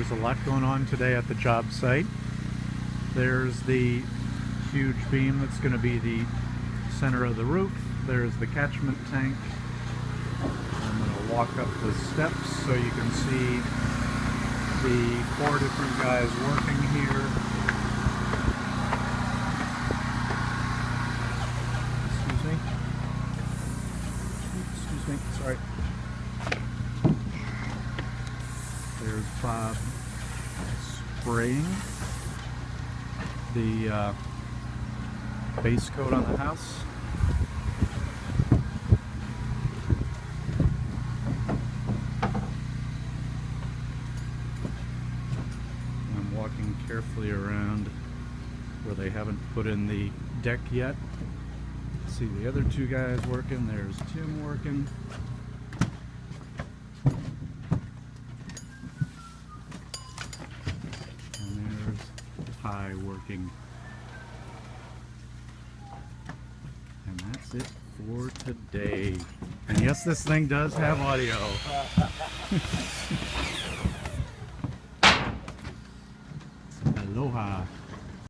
There's a lot going on today at the job site. There's the huge beam that's going to be the center of the roof. There's the catchment tank. I'm going to walk up the steps so you can see the 4 different guys working here. Excuse me, sorry. There's Bob spraying the base coat on the house. I'm walking carefully around where they haven't put in the deck yet. See the other 2 guys working. There's Tim working. And there's Pi working. And that's it for today. And yes, this thing does have audio. Aloha.